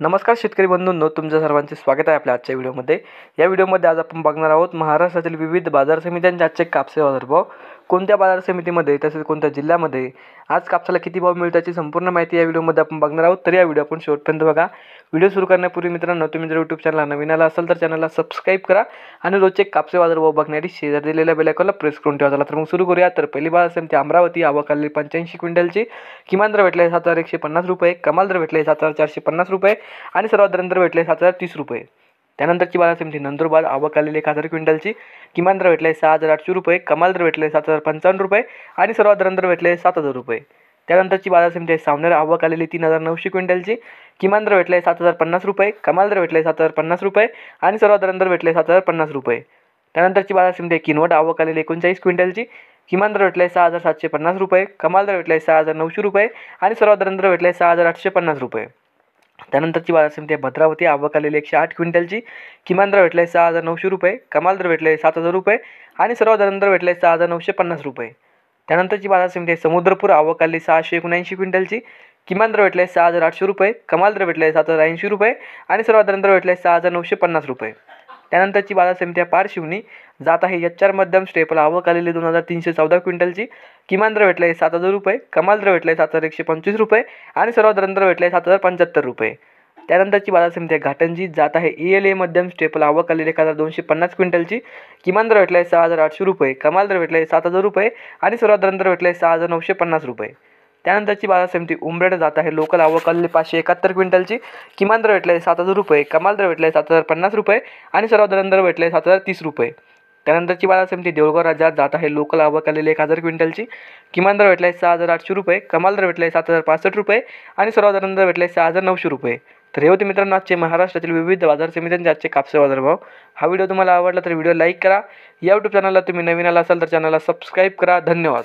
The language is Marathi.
नमस्कार शेतकरी बंधूंनो, तुमच्या सर्वांचे स्वागत आहे आपल्या आजच्या व्हिडिओमध्ये। या व्हिडिओमध्ये आज आपण बघणार आहोत महाराष्ट्रातील विविध बाजार समित्यांचे आजचे कापसे बाजारभाव, कोणत्या बाजार समितीमध्ये तसेच कोणत्या जिल्ह्यामध्ये आज कापसाला किती भाव मिळतो याची संपूर्ण माहिती या व्हिडिओमध्ये आपण बघणार आहोत। तर या व्हिडिओ आपण शेवटपर्यंत बघा। व्हिडिओ सुरू करण्यापूर्वी मित्रांनो, तुम्ही जर YouTube चॅनलला नवीन आला असाल तर चॅनलला सबस्क्राइब करा आणि रोजचे कापसे बाजारभाव बघण्यासाठी शेजारी दिलेल्या बेल आयकॉनला प्रेस करून ठेवा। चला तर मग सुरू करूया। तर पहिली बाजार समिती अमरावती, आवक आलेली 85 क्विंटलची, किमान दर भेटले 7,150 रुपये, कमाल दर भेटले 7,450 रुपये आणि सर्वात दर भेटले 7,030 रुपये। त्यानंतरची बाजार समिती नंदुरबार, आवक आलेली 1,000 क्विंटलची, किमान दर भेटले 6,800 रुपये, कमाल दर भेटले 7,055 रुपये आणि सर्वात दर भेटले 7,000 रुपये। त्यानंतरची बाजार समिती सावनेर, आवक आलेली 3,900 क्विंटलची, किमान दर भेटले 7,050 रुपये, कमाल दर भेटले 7,050 रुपये आणि सर्वात दर भेटले 7,050 रुपये। त्यानंतरची बाजार समिती किनवट, आवक आलेली 39 क्विंटलची, किमान दर भेटले 6,750 रुपये, कमाल दर भेटले 6,900 रुपये आणि सर्वात दर भेटले 6,850 रुपये। त्यानंतरची बाजार समिती भद्रावती, आवक आलेली 108 क्विंटलची, किमान दर भेटले 6,900 रुपये, कमाल दर भेटले 7,000 रुपये आणि सर्वात दर भेटले 6,950 रुपये। त्यानंतरची बाजार समिती समुद्रपूर, आवक आलेली 679 क्विंटलची, किमान दर भेटले 6,800 रुपये, कमाल दर भेटले 7,080 रुपये आणि सर्वात दर भेटले 6,950 रुपये। त्यानंतरची बाजार समिती पारशिवनी, जात आहे HR मध्यम स्टेपल, आवक आलेली 2,314 क्विंटलची, किमान दर भेटले 7,000 रुपये, कमाल दर भेटले 7,125 रुपये आणि सर्वात दर भेटले 7,075 रुपये। त्यानंतरची बाजार समिती घाटंजी, जात आहे ELA मध्यम स्टेपल, आवक आलेली 1,250 क्विंटलची, किमान दर भेटले 6,800 रुपये, कमाल दर भेटले 7,000 रुपये आणि सर्वात दर भेटले 6,950 रुपये। त्यानंतरची बाजार समिती उमरेड, जात आहे लोकल, आवक आलेली 571 क्विंटलची, किमान दर भेटले 7,000 रुपये, कमाल दर भेटले 7,050 रुपये आणि सर्वात दर भेटले 7,030 रुपये। त्यानंतरची बाजार समिती देऊळगाव राज्यात, जात आहे लोकल, आवक आलेली 1,000 क्विंटलची, किमान दर भेटले 6,800 रुपये, कमाल दर भेटले 7,065 रुपये आणि सर्वात दर भेटले 6,900 रुपये। तर हे होते मित्रांनो आजचे महाराष्ट्रातील विविध बाजार समित्यांचे आजचे कापसे बाजारभाव। हा व्हिडिओ तुम्हाला आवडला तर व्हिडिओ लाईक करा। या YouTube चॅनलला तुम्ही नवीन आला असाल तर चॅनलला सबस्क्राइब करा। धन्यवाद।